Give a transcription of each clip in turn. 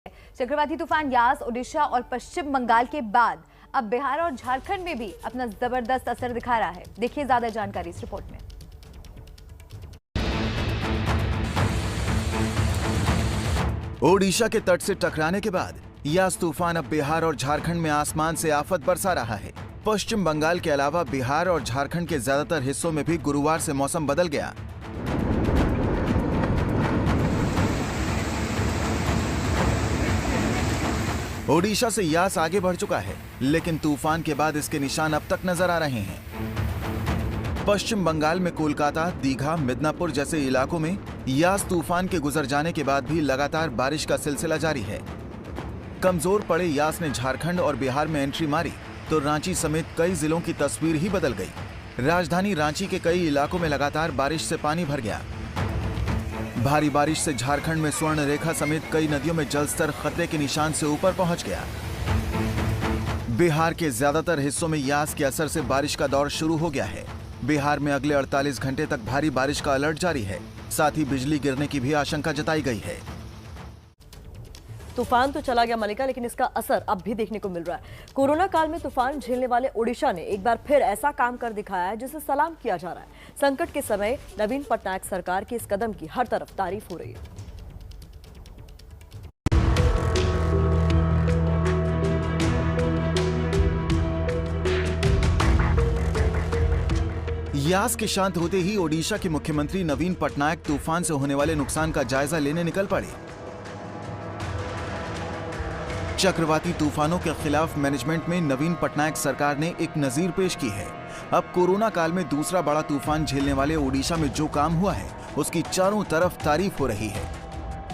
चक्रवाती तूफान यास ओडिशा और पश्चिम बंगाल के बाद अब बिहार और झारखंड में भी अपना जबरदस्त असर दिखा रहा है। देखिए ज्यादा जानकारी इस रिपोर्ट में। ओडिशा के तट से टकराने के बाद यास तूफान अब बिहार और झारखंड में आसमान से आफत बरसा रहा है। पश्चिम बंगाल के अलावा बिहार और झारखंड के ज्यादातर हिस्सों में भी गुरुवार से मौसम बदल गया। ओडिशा से यास आगे बढ़ चुका है, लेकिन तूफान के बाद इसके निशान अब तक नजर आ रहे हैं। पश्चिम बंगाल में कोलकाता, दीघा, मिदनापुर जैसे इलाकों में यास तूफान के गुजर जाने के बाद भी लगातार बारिश का सिलसिला जारी है। कमजोर पड़े यास ने झारखंड और बिहार में एंट्री मारी तो रांची समेत कई जिलों की तस्वीर ही बदल गई। राजधानी रांची के कई इलाकों में लगातार बारिश से पानी भर गया। भारी बारिश से झारखंड में स्वर्ण रेखा समेत कई नदियों में जलस्तर खतरे के निशान से ऊपर पहुंच गया। बिहार के ज्यादातर हिस्सों में यास के असर से बारिश का दौर शुरू हो गया है। बिहार में अगले 48 घंटे तक भारी बारिश का अलर्ट जारी है। साथ ही बिजली गिरने की भी आशंका जताई गई है। तूफान तो चला गया मलिका, लेकिन इसका असर अब भी देखने को मिल रहा है। कोरोना काल में तूफान झेलने वाले ओडिशा ने एक बार फिर ऐसा काम कर दिखाया है जिसे सलाम किया जा रहा है। संकट के समय नवीन पटनायक सरकार की इस कदम की हर तरफ तारीफ हो रही है। यास के शांत होते ही ओडिशा के मुख्यमंत्री नवीन पटनायक तूफान से होने वाले नुकसान का जायजा लेने निकल पड़े। चक्रवाती तूफानों के खिलाफ मैनेजमेंट में नवीन पटनायक सरकार ने एक नजीर पेश की है। अब कोरोना काल में दूसरा बड़ा तूफान झेलने वाले ओडिशा में जो काम हुआ है उसकी चारों तरफ तारीफ हो रही है।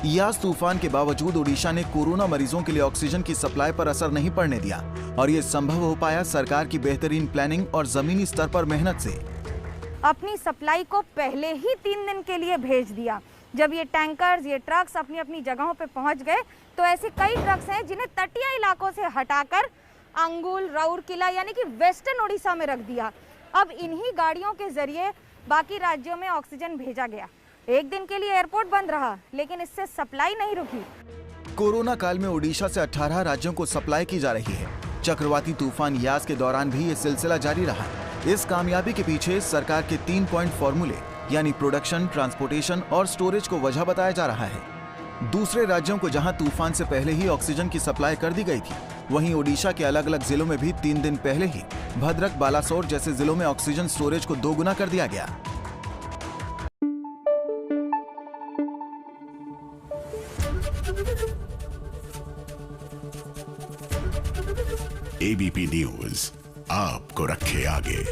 यास तूफान के बावजूद ओडिशा ने कोरोना मरीजों के लिए ऑक्सीजन की सप्लाई पर असर नहीं पड़ने दिया और ये संभव हो पाया सरकार की बेहतरीन प्लानिंग और जमीनी स्तर पर मेहनत से। अपनी सप्लाई को पहले ही 3 दिन के लिए भेज दिया। जब ये टैंकर्स, ये ट्रक्स अपनी अपनी जगहों पे पहुंच गए तो ऐसे कई ट्रक्स हैं जिन्हें तटीय इलाकों से हटाकर अंगुल, राउरकेला यानी कि वेस्टर्न ओडिशा में रख दिया। अब इन्हीं गाड़ियों के जरिए बाकी राज्यों में ऑक्सीजन भेजा गया। एक दिन के लिए एयरपोर्ट बंद रहा, लेकिन इससे सप्लाई नहीं रुकी। कोरोना काल में ओडिशा से 18 राज्यों को सप्लाई की जा रही है। चक्रवाती तूफान यास के दौरान भी ये सिलसिला जारी रहा। इस कामयाबी के पीछे सरकार के 3 पॉइंट फॉर्मूले यानी प्रोडक्शन, ट्रांसपोर्टेशन और स्टोरेज को वजह बताया जा रहा है। दूसरे राज्यों को जहां तूफान से पहले ही ऑक्सीजन की सप्लाई कर दी गई थी, वहीं ओडिशा के अलग अलग जिलों में भी 3 दिन पहले ही भद्रक, बालासोर जैसे जिलों में ऑक्सीजन स्टोरेज को 2 गुना कर दिया गया। एबीपी न्यूज आपको रखे आगे।